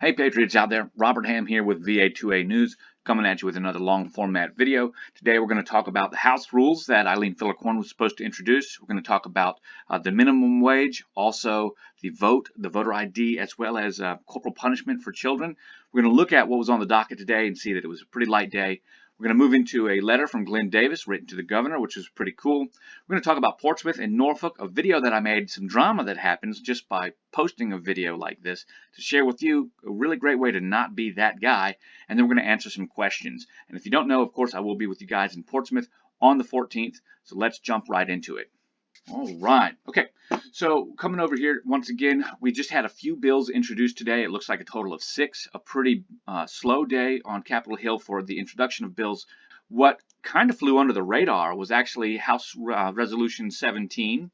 Hey Patriots out there, Robert Ham here with Va2A News, coming at you with another long format video. Today we're going to talk about the House rules that Eileen Fillicorn was supposed to introduce. We're going to talk about the minimum wage, also the voter ID, as well as corporal punishment for children. We're going to look at what was on the docket today and see that it was a pretty light day. We're going to move into a letter from Glenn Davis written to the governor, which is pretty cool. We're going to talk about Portsmouth and Norfolk, a video that I made, some drama that happens just by posting a video like this to share with you, a really great way to not be that guy. And then we're going to answer some questions. And if you don't know, of course, I will be with you guys in Portsmouth on the 14th. So let's jump right into it. All right. Okay. So coming over here, once again, we just had a few bills introduced today. It looks like a total of 6, a pretty slow day on Capitol Hill for the introduction of bills. What kind of flew under the radar was actually House Resolution 17,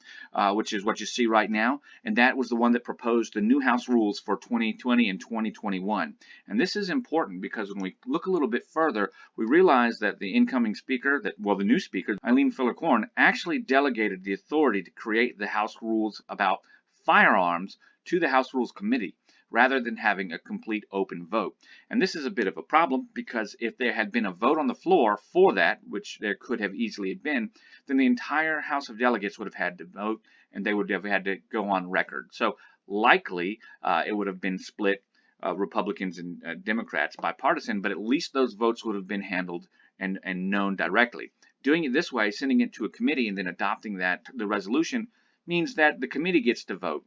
which is what you see right now, and that was the one that proposed the new House rules for 2020 and 2021. And this is important because when we look a little bit further, we realize that the incoming speaker, the new speaker, Eileen Fillicorn, actually delegated the authority to create the House rules about firearms to the House Rules Committee, rather than having a complete open vote. And this is a bit of a problem because if there had been a vote on the floor for that, which there could have easily been, then the entire House of Delegates would have had to vote and they would have had to go on record. So likely it would have been split Republicans and Democrats bipartisan, but at least those votes would have been handled and known directly. Doing it this way, sending it to a committee and then adopting the resolution, means that the committee gets to vote.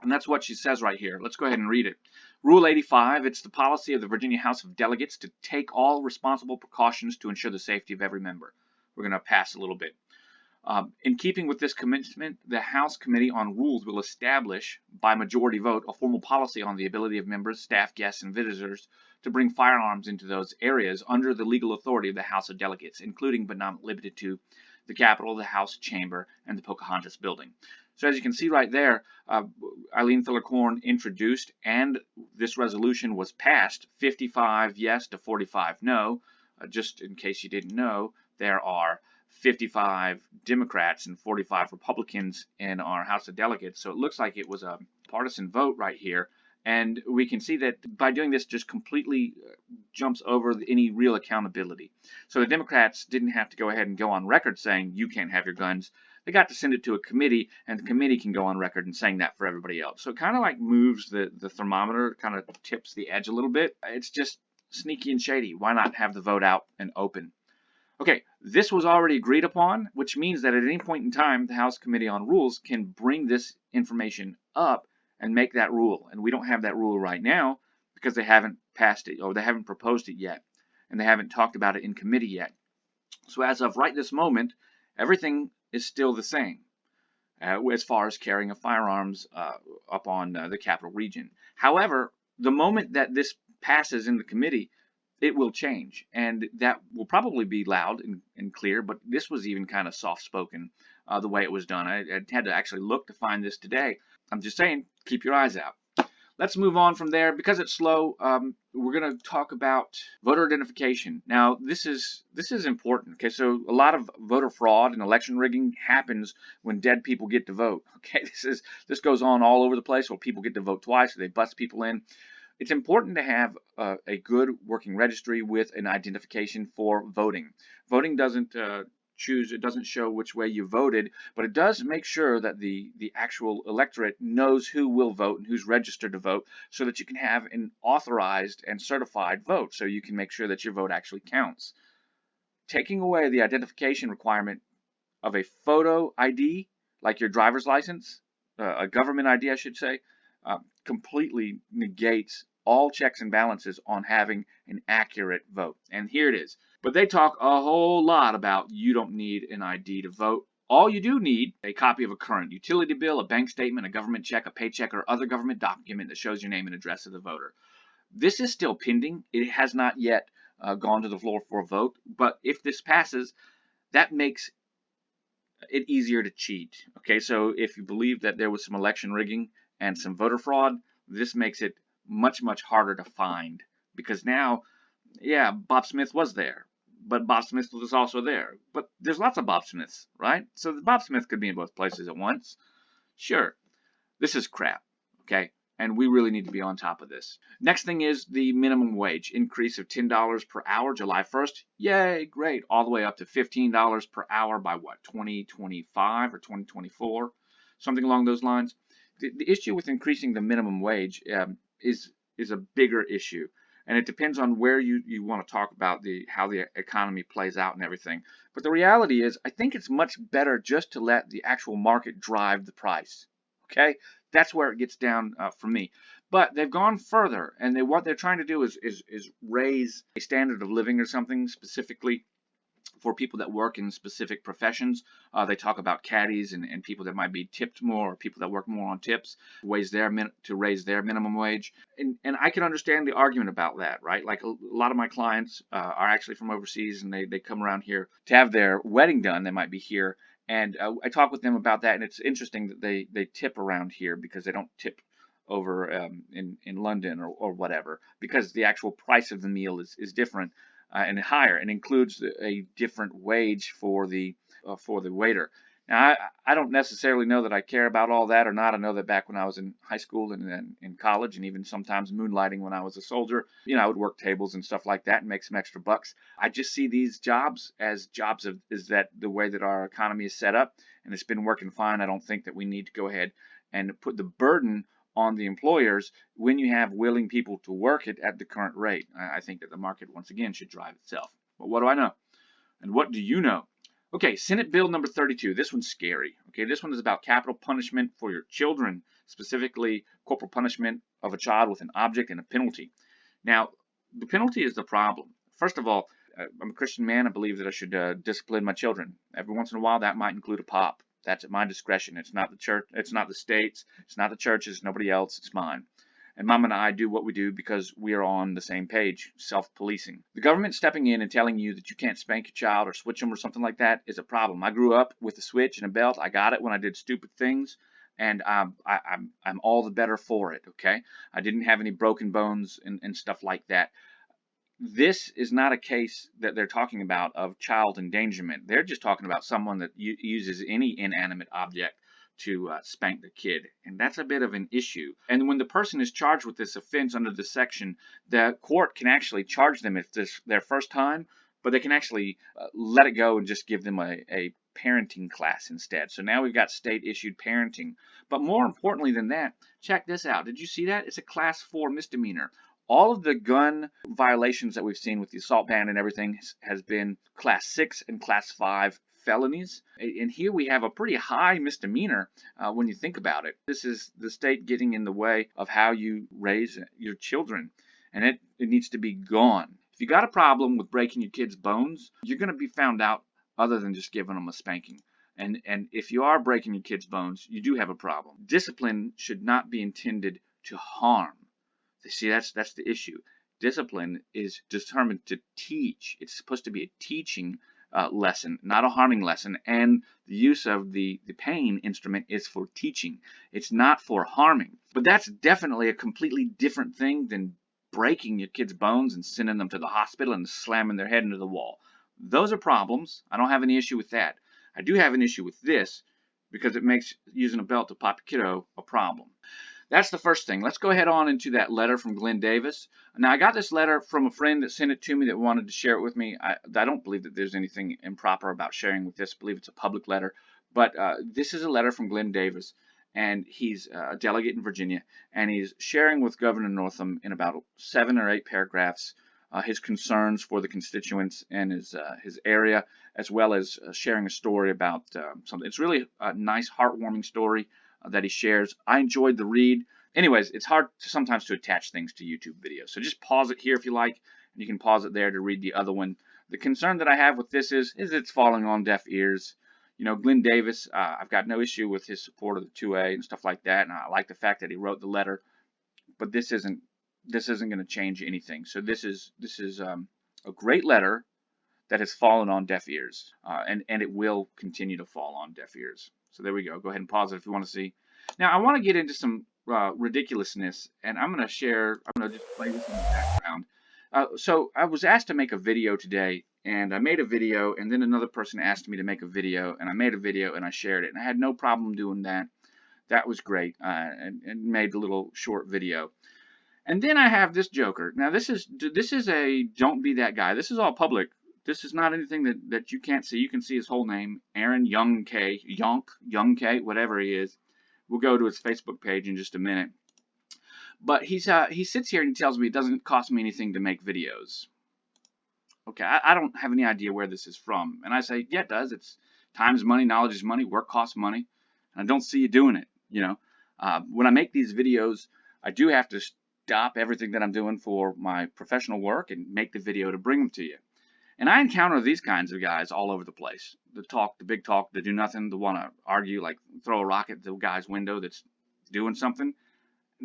And that's what she says right here. Let's go ahead and read it. Rule 85, it's the policy of the Virginia House of Delegates to take all responsible precautions to ensure the safety of every member. We're going to pass a little bit. In keeping with this commitment, the House Committee on Rules will establish, by majority vote, a formal policy on the ability of members, staff, guests, and visitors to bring firearms into those areas under the legal authority of the House of Delegates, including but not limited to the Capitol, the House Chamber, and the Pocahontas Building. So as you can see right there, Eileen Fillicorn introduced, and this resolution was passed 55 yes to 45 no. Just in case you didn't know, there are 55 Democrats and 45 Republicans in our House of Delegates. So it looks like it was a partisan vote right here. And we can see that by doing this just completely jumps over any real accountability. So the Democrats didn't have to go ahead and go on record saying you can't have your guns. They got to send it to a committee, and the committee can go on record and saying that for everybody else. So it kind of like moves the thermometer, kind of tips the edge a little bit. It's just sneaky and shady. Why not have the vote out and open? Okay, this was already agreed upon, which means that at any point in time, the House Committee on Rules can bring this information up and make that rule. And we don't have that rule right now because they haven't passed it, or they haven't proposed it yet, and they haven't talked about it in committee yet. So as of right this moment, everything is still the same as far as carrying of firearms up on the capital region. However, the moment that this passes in the committee, it will change, and that will probably be loud and clear, but this was even kind of soft-spoken the way it was done. I had to actually look to find this today. I'm just saying, keep your eyes out. Let's move on from there. Because it's slow, we're going to talk about voter identification. Now, this is important. Okay, so a lot of voter fraud and election rigging happens when dead people get to vote. Okay, this goes on all over the place where people get to vote twice, so they bust people in. It's important to have a good working registry with an identification for voting. Voting doesn't it doesn't show which way you voted, but it does make sure that the actual electorate knows who will vote and who's registered to vote, so that you can have an authorized and certified vote, so you can make sure that your vote actually counts. Taking away the identification requirement of a photo ID, like your driver's license, a government ID I should say, completely negates all checks and balances on having an accurate vote. And here it is. But they talk a whole lot about you don't need an ID to vote. All you do need a copy of a current utility bill, a bank statement, a government check, a paycheck, or other government document that shows your name and address of the voter. This is still pending. It has not yet gone to the floor for a vote. But if this passes, that makes it easier to cheat. Okay, so if you believe that there was some election rigging and some voter fraud, this makes it much, much harder to find, because now, yeah, Bob Smith was there, but Bob Smith was also there. But there's lots of Bob Smiths, right? So Bob Smith could be in both places at once. Sure, this is crap, okay? And we really need to be on top of this. Next thing is the minimum wage increase of $10 per hour July 1st. Yay, great. All the way up to $15 per hour by what, 2025 or 2024? Something along those lines. The issue with increasing the minimum wage is a bigger issue. And it depends on where you want to talk about how the economy plays out and everything. But the reality is, I think it's much better just to let the actual market drive the price. Okay? That's where it gets down for me. But they've gone further, and what they're trying to do is raise a standard of living or something specifically for people that work in specific professions. They talk about caddies and people that might be tipped more, or people that work more on tips, to raise their minimum wage. And I can understand the argument about that, right? Like a lot of my clients are actually from overseas, and they come around here to have their wedding done. They might be here. And I talk with them about that, and it's interesting that they tip around here because they don't tip over in London or whatever, because the actual price of the meal is different and higher, and includes a different wage for the waiter. Now, I don't necessarily know that I care about all that or not. I know that back when I was in high school and in college, and even sometimes moonlighting when I was a soldier, I would work tables and stuff like that and make some extra bucks. I just see these jobs as jobs is that the way that our economy is set up, and it's been working fine. I don't think that we need to go ahead and put the burden on the employers when you have willing people to work it at the current rate. I think that the market, once again, should drive itself. But what do I know? And what do you know? Okay, Senate Bill number 32. This one's scary. Okay, this one is about capital punishment for your children, specifically corporal punishment of a child with an object and a penalty. Now, the penalty is the problem. First of all, I'm a Christian man. I believe that I should discipline my children. Every once in a while, that might include a pop. That's at my discretion. It's not the church. It's not the states. It's not the churches. Nobody else. It's mine. And Mom and I do what we do because we are on the same page, self-policing. The government stepping in and telling you that you can't spank your child or switch them or something like that is a problem. I grew up with a switch and a belt. I got it when I did stupid things, and I'm all the better for it, okay? I didn't have any broken bones and stuff like that. This is not a case that they're talking about of child endangerment. They're just talking about someone that uses any inanimate object to spank the kid, and that's a bit of an issue. And when the person is charged with this offense under this section, the court can actually charge them if this their first time, but they can actually let it go and just give them a parenting class instead. So now we've got state-issued parenting. But more importantly than that, check this out. Did you see that? It's a class 4 misdemeanor. All of the gun violations that we've seen with the assault ban and everything has been class 6 and class 5 felonies. And here we have a pretty high misdemeanor when you think about it. This is the state getting in the way of how you raise your children, and it needs to be gone. If you got a problem with breaking your kids' bones, you're going to be found out other than just giving them a spanking. And if you are breaking your kids' bones, you do have a problem. Discipline should not be intended to harm. See, that's the issue. Discipline is determined to teach. It's supposed to be a teaching lesson, not a harming lesson. And the use of the pain instrument is for teaching. It's not for harming. But that's definitely a completely different thing than breaking your kid's bones and sending them to the hospital and slamming their head into the wall. Those are problems. I don't have any issue with that. I do have an issue with this because it makes using a belt to pop your kiddo a problem. That's the first thing. Let's go ahead on into that letter from Glenn Davis. Now, I got this letter from a friend that sent it to me that wanted to share it with me. I don't believe that there's anything improper about sharing with this. I believe it's a public letter. But this is a letter from Glenn Davis, and he's a delegate in Virginia, and he's sharing with Governor Northam in about 7 or 8 paragraphs his concerns for the constituents in his area, as well as sharing a story about something. It's really a nice, heartwarming story that he shares. I enjoyed the read. Anyways, it's hard sometimes to attach things to YouTube videos. So just pause it here if you like, and you can pause it there to read the other one. The concern that I have with this is it's falling on deaf ears. Glenn Davis, I've got no issue with his support of the 2A and stuff like that, and I like the fact that he wrote the letter. But this isn't going to change anything. So this is a great letter that has fallen on deaf ears, and it will continue to fall on deaf ears. So there we go. Go ahead and pause it if you want to see. Now, I want to get into some ridiculousness, and I'm going to just play this in the background. So I was asked to make a video today, and I made a video, and then another person asked me to make a video, and I made a video, and I shared it. And I had no problem doing that. That was great, and made a little short video. And then I have this joker. Now this is a don't be that guy. This is all public. This is not anything that you can't see. You can see his whole name, Aaron Yonk, whatever he is. We'll go to his Facebook page in just a minute. But he sits here and he tells me it doesn't cost me anything to make videos. Okay, I don't have any idea where this is from. And I say, yeah, it does. It's time is money, knowledge is money, work costs money. And I don't see you doing it. When I make these videos, I do have to stop everything that I'm doing for my professional work and make the video to bring them to you. And I encounter these kinds of guys all over the place. The big talk, the do nothing, the want to argue, like throw a rock at the guy's window that's doing something.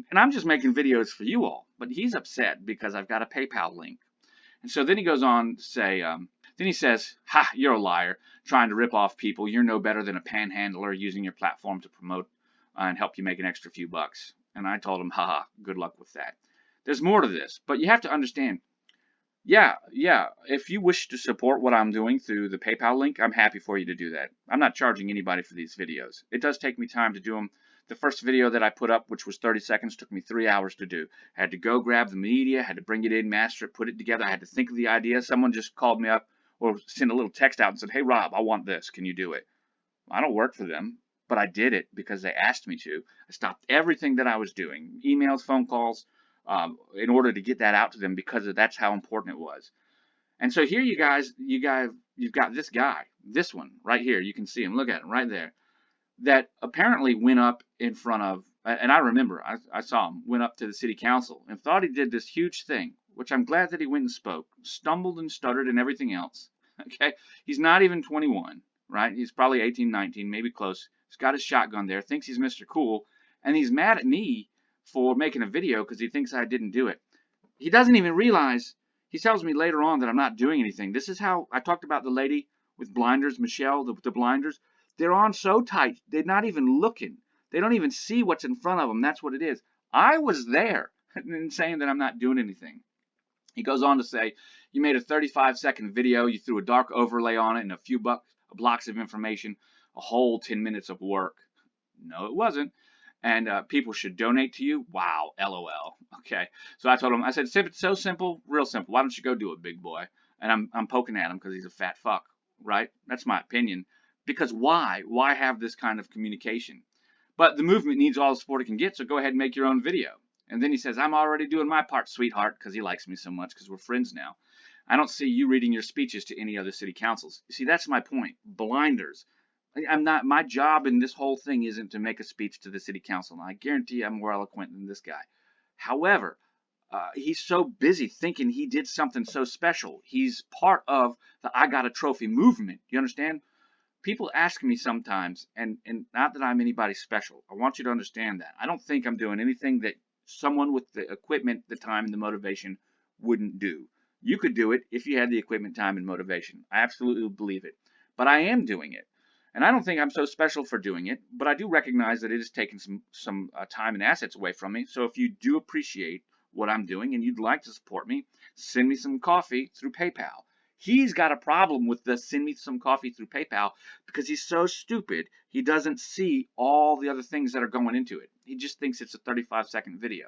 And I'm just making videos for you all. But he's upset because I've got a PayPal link. And so then he goes on to say, then he says, ha, you're a liar, trying to rip off people. You're no better than a panhandler using your platform to promote and help you make an extra few bucks. And I told him, haha, good luck with that. There's more to this, but you have to understand, yeah, if you wish to support what I'm doing through the PayPal link, I'm happy for you to do that. I'm not charging anybody for these videos. It does take me time to do them. The first video that I put up, which was 30 seconds, took me 3 hours to do. I had to go grab the media, had to bring it in, master it, put it together. I had to think of the idea. Someone just called me up or sent a little text out and said, hey, Rob, I want this. Can you do it? I don't work for them, but I did it because they asked me to. I stopped everything that I was doing, emails, phone calls, in order to get that out to them because that's how important it was. And so here you've got this guy, this one right here. You can see him. Look at him right there. That apparently went up in front of, and I remember, I saw him, went up to the city council and thought he did this huge thing, which I'm glad that he went and spoke, stumbled and stuttered and everything else. Okay, he's not even 21, right? He's probably 18, 19, maybe close. He's got his shotgun there, thinks he's Mr. Cool, and he's mad at me for making a video because he thinks I didn't do it. He doesn't even realize, he tells me later on that I'm not doing anything. This is how I talked about the lady with blinders, Michelle, the blinders. They're on so tight, they're not even looking. They don't even see what's in front of them. That's what it is. I was there and saying that I'm not doing anything. He goes on to say, you made a 35-second video. You threw a dark overlay on it and a few blocks of information, a whole 10 minutes of work. No, it wasn't. And people should donate to you. Wow, LOL. Okay. So I told him, I said, it's so simple, real simple. Why don't you go do it, big boy? And I'm poking at him because he's a fat fuck, right? That's my opinion. Because why? Why have this kind of communication? But the movement needs all the support it can get, so go ahead and make your own video. And then he says, I'm already doing my part, sweetheart, because he likes me so much, because we're friends now. I don't see you reading your speeches to any other city councils. You see, that's my point. Blinders. I'm not. My job in this whole thing isn't to make a speech to the city council. And I guarantee I'm more eloquent than this guy. However, he's so busy thinking he did something so special. He's part of the I Got a Trophy movement. You understand? People ask me sometimes, and not that I'm anybody special. I want you to understand that. I don't think I'm doing anything that someone with the equipment, the time, and the motivation wouldn't do. You could do it if you had the equipment, time, and motivation. I absolutely believe it. But I am doing it. And I don't think I'm so special for doing it, but I do recognize that it has taken some time and assets away from me. So if you do appreciate what I'm doing and you'd like to support me, send me some coffee through PayPal. He's got a problem with the send me some coffee through PayPal because he's so stupid he doesn't see all the other things that are going into it. He just thinks it's a 35-second video.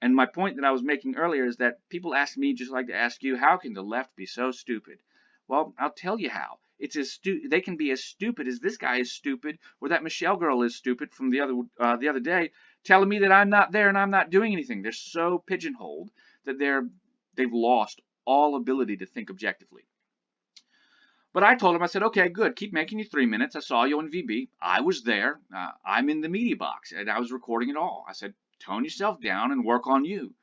And my point that I was making earlier is that people ask me, just like to ask you, how can the left be so stupid? Well, I'll tell you how. They can be as stupid as this guy is stupid, or that Michelle girl is stupid from the other day, telling me that I'm not there and I'm not doing anything. They're so pigeonholed that they've lost all ability to think objectively. But I told him, I said, okay, good, keep making your 3 minutes. I saw you on VB. I was there. I'm in the media box, and I was recording it all. I said, tone yourself down and work on you.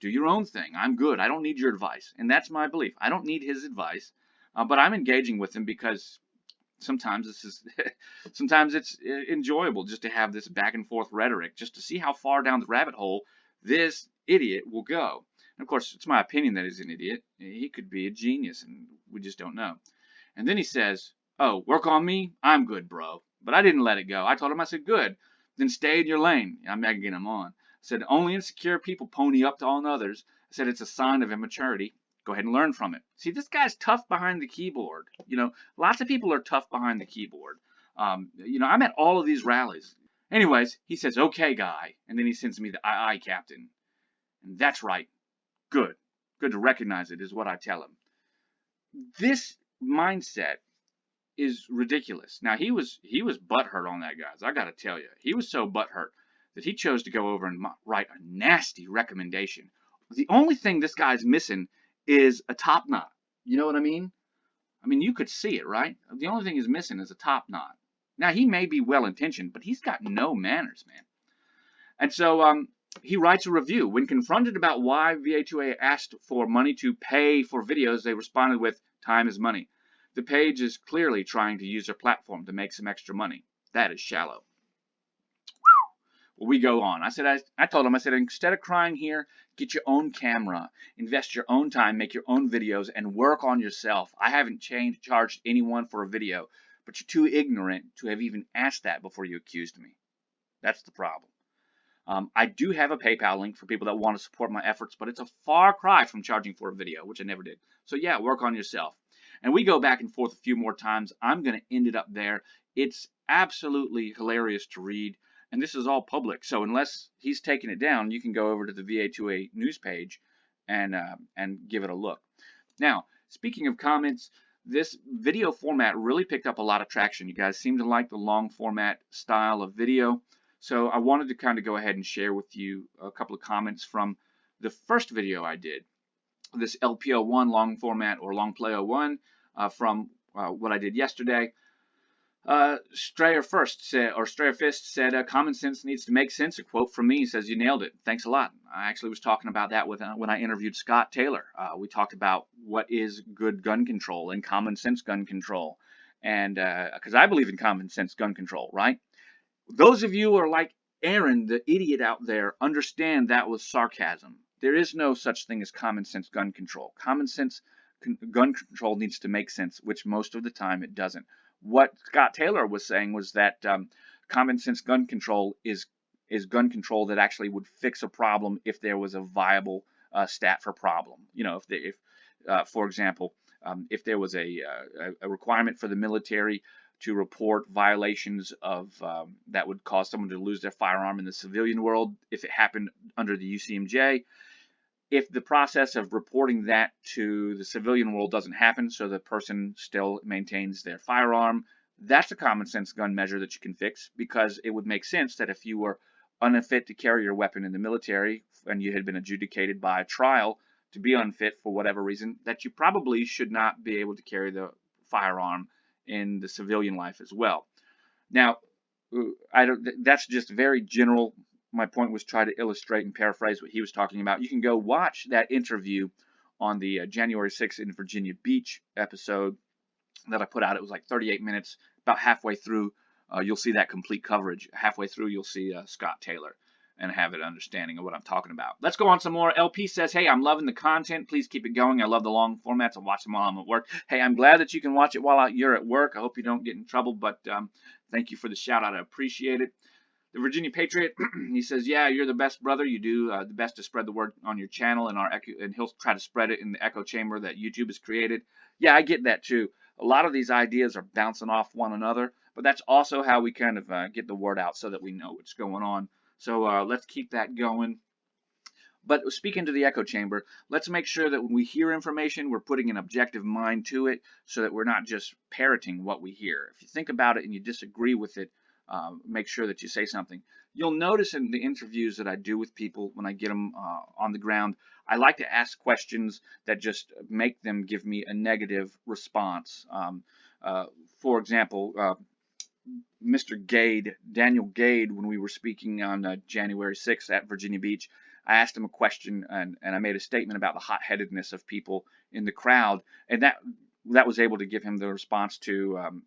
Do your own thing. I'm good. I don't need your advice. And that's my belief. I don't need his advice, but I'm engaging with him because sometimes sometimes it's enjoyable just to have this back and forth rhetoric, just to see how far down the rabbit hole this idiot will go. And of course, it's my opinion that he's an idiot. He could be a genius, and we just don't know. And then he says, oh, work on me? I'm good, bro. But I didn't let it go. I told him, I said, good. Then stay in your lane. I'm egging him on. I said, only insecure people pony up to all others. I said, it's a sign of immaturity. Go ahead and learn from it. See, this guy's tough behind the keyboard. You know, lots of people are tough behind the keyboard. I'm at all of these rallies. Anyways, he says, okay, guy. And then he sends me the aye, captain. And that's right. Good. Good to recognize it is what I tell him. This mindset is ridiculous. Now, he was butthurt on that, guys. I got to tell you. He was so butthurt that he chose to go over and write a nasty recommendation. The only thing this guy's missing is a top knot. You know what I mean? I mean, you could see it, right? The only thing he's missing is a top knot. Now, he may be well-intentioned, but he's got no manners, man. And so he writes a review. When confronted about why Va2A asked for money to pay for videos, they responded with, time is money. The page is clearly trying to use their platform to make some extra money. That is shallow. Well, we go on. I told him, I said, instead of crying here, get your own camera, invest your own time, make your own videos, and work on yourself. I haven't charged anyone for a video, but you're too ignorant to have even asked that before you accused me. That's the problem. I do have a PayPal link for people that want to support my efforts, but it's a far cry from charging for a video, which I never did. So yeah, work on yourself. And we go back and forth a few more times. I'm going to end it up there. It's absolutely hilarious to read. And this is all public, so unless he's taking it down, you can go over to the Va2A news page and give it a look. Now, speaking of comments, this video format really picked up a lot of traction. You guys seem to like the long format style of video, so I wanted to kind of go ahead and share with you a couple of comments from the first video I did, this LP01 long format or long play 01 from what I did yesterday. Strayer Fist said, common sense needs to make sense. A quote from me. He says, you nailed it. Thanks a lot. I actually was talking about that when I interviewed Scott Taylor. We talked about what is good gun control and common sense gun control. And because I believe in common sense gun control, right? Those of you who are like Aaron, the idiot out there, understand that was sarcasm. There is no such thing as common sense gun control. Common sense gun control needs to make sense, which most of the time it doesn't. What Scott Taylor was saying was that common sense gun control is gun control that actually would fix a problem if there was a viable stat for problem. You know, for example, if there was a requirement for the military to report violations of that would cause someone to lose their firearm in the civilian world, if it happened under the UCMJ. If the process of reporting that to the civilian world doesn't happen, so the person still maintains their firearm, that's a common sense gun measure that you can fix, because it would make sense that if you were unfit to carry your weapon in the military and you had been adjudicated by a trial to be unfit for whatever reason, that you probably should not be able to carry the firearm in the civilian life as well. Now, that's just very general. My point was try to illustrate and paraphrase what he was talking about. You can go watch that interview on the January 6th in Virginia Beach episode that I put out. It was like 38 minutes. About halfway through, you'll see that complete coverage. Halfway through, you'll see Scott Taylor and have an understanding of what I'm talking about. Let's go on some more. LP says, hey, I'm loving the content. Please keep it going. I love the long formats. I watch them while I'm at work. Hey, I'm glad that you can watch it while you're at work. I hope you don't get in trouble, but thank you for the shout out. I appreciate it. The Virginia Patriot, he says, yeah, you're the best, brother. You do the best to spread the word on your channel, and he'll try to spread it in the echo chamber that YouTube has created. Yeah, I get that too. A lot of these ideas are bouncing off one another, but that's also how we kind of get the word out so that we know what's going on. So let's keep that going. But speaking to the echo chamber, let's make sure that when we hear information, we're putting an objective mind to it so that we're not just parroting what we hear. If you think about it and you disagree with it, make sure that you say something. You'll notice in the interviews that I do with people when I get them on the ground, I like to ask questions that just make them give me a negative response. For example, Mr. Gade, Daniel Gade, when we were speaking on January 6th at Virginia Beach, I asked him a question and I made a statement about the hot-headedness of people in the crowd, and that was able to give him the response to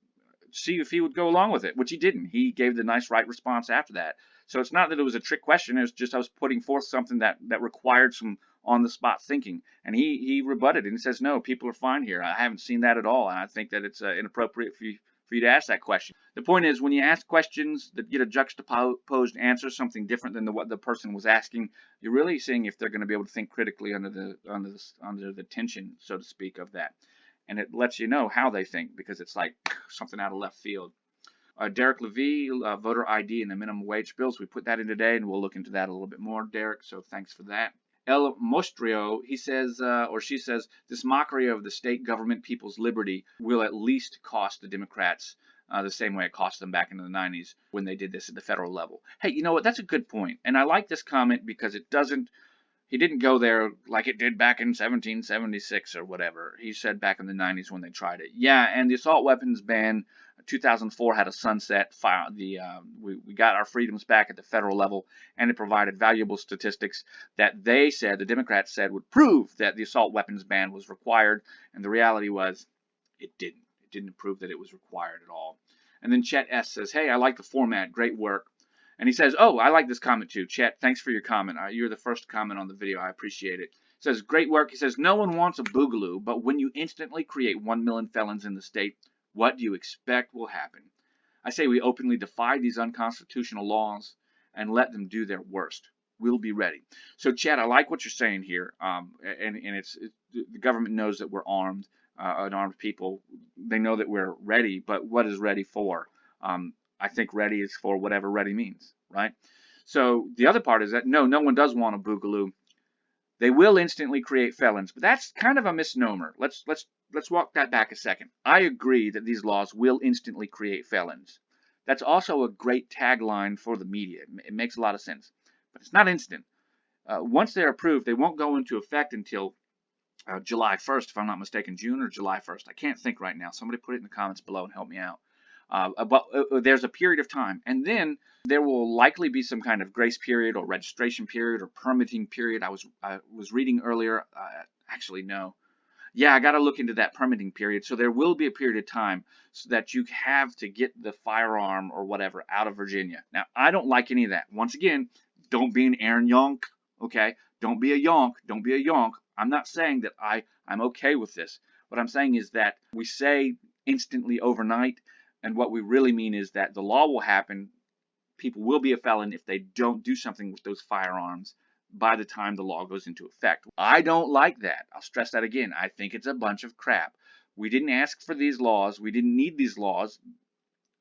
see if he would go along with it, which he didn't. He gave the nice right response after that. So it's not that it was a trick question. It was just I was putting forth something that required some on-the-spot thinking. And he rebutted it and says, no, people are fine here. I haven't seen that at all. And I think that it's inappropriate for you to ask that question. The point is, when you ask questions that get a juxtaposed answer, something different than what the person was asking, you're really seeing if they're going to be able to think critically under the tension, so to speak, of that. And it lets you know how they think, because it's like something out of left field. Derek Levy, voter ID and the minimum wage bills. We put that in today, and we'll look into that a little bit more, Derek. So thanks for that. El Mostrio, he says, or she says, this mockery of the state government people's liberty will at least cost the Democrats the same way it cost them back in the 90s when they did this at the federal level. Hey, you know what? That's a good point. And I like this comment because he didn't go there like it did back in 1776 or whatever. He said back in the 90s when they tried it. Yeah, and the assault weapons ban, 2004 had a sunset. We got our freedoms back at the federal level, and it provided valuable statistics that they said, the Democrats said, would prove that the assault weapons ban was required. And the reality was it didn't. It didn't prove that it was required at all. And then Chet S. says, hey, I like the format. Great work. And he says, oh, I like this comment too. Chet, thanks for your comment. You're the first comment on the video. I appreciate it. He says, great work. He says, no one wants a boogaloo, but when you instantly create 1 million felons in the state, what do you expect will happen? I say we openly defy these unconstitutional laws and let them do their worst. We'll be ready. So, Chet, I like what you're saying here. The government knows that we're armed, unarmed people. They know that we're ready, but what is ready for? I think ready is for whatever ready means, right? So the other part is that no one does want a boogaloo. They will instantly create felons, but that's kind of a misnomer. Let's walk that back a second. I agree that these laws will instantly create felons. That's also a great tagline for the media. It makes a lot of sense, but it's not instant. Once they're approved, they won't go into effect until July 1st, if I'm not mistaken, June or July 1st. I can't think right now. Somebody put it in the comments below and help me out. But there's a period of time, and then there will likely be some kind of grace period or registration period or permitting period. I was reading earlier. Actually, no. Yeah, I got to look into that permitting period. So there will be a period of time so that you have to get the firearm or whatever out of Virginia. Now, I don't like any of that. Once again, don't be an Aaron Yonk, okay? Don't be a Yonk. Don't be a Yonk. I'm not saying that I'm okay with this. What I'm saying is that we say instantly overnight, and what we really mean is that the law will happen. People will be a felon if they don't do something with those firearms by the time the law goes into effect. I don't like that. I'll stress that again. I think it's a bunch of crap. We didn't ask for these laws. We didn't need these laws.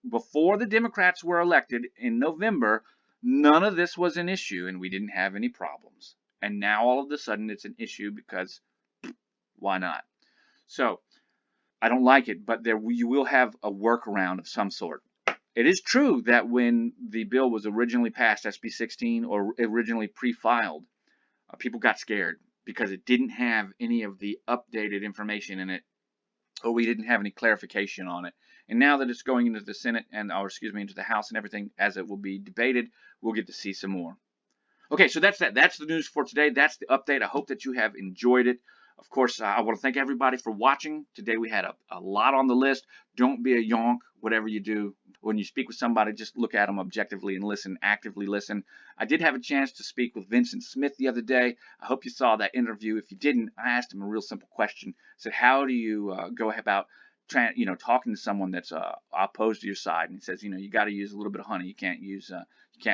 Before the Democrats were elected in November, none of this was an issue, and we didn't have any problems. And now all of a sudden it's an issue because why not? So I don't like it, but you will have a workaround of some sort. It is true that when the bill was originally passed, SB 16, or originally pre-filed, people got scared because it didn't have any of the updated information in it, or we didn't have any clarification on it. And now that it's going into the Senate into the House and everything, as it will be debated, we'll get to see some more. Okay, so that's that. That's the news for today. That's the update. I hope that you have enjoyed it. Of course, I want to thank everybody for watching. Today we had a lot on the list. Don't be a Yonk, whatever you do. When you speak with somebody, just look at them objectively and listen, actively listen. I did have a chance to speak with Vincent Smith the other day. I hope you saw that interview. If you didn't, I asked him a real simple question. I said, how do you go about talking to someone that's opposed to your side? And he says, you got to use a little bit of honey. You can't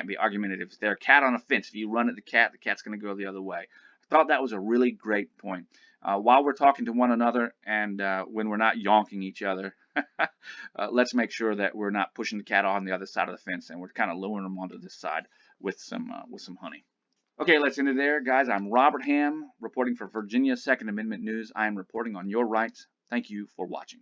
be argumentative. If they're a cat on a fence, if you run at the cat's going to go the other way. I thought that was a really great point. While we're talking to one another and when we're not yonking each other, let's make sure that we're not pushing the cat on the other side of the fence and we're kind of luring them onto this side with some honey. Okay, let's end it there, guys. I'm Robert Ham, reporting for Virginia Second Amendment News. I am reporting on your rights. Thank you for watching.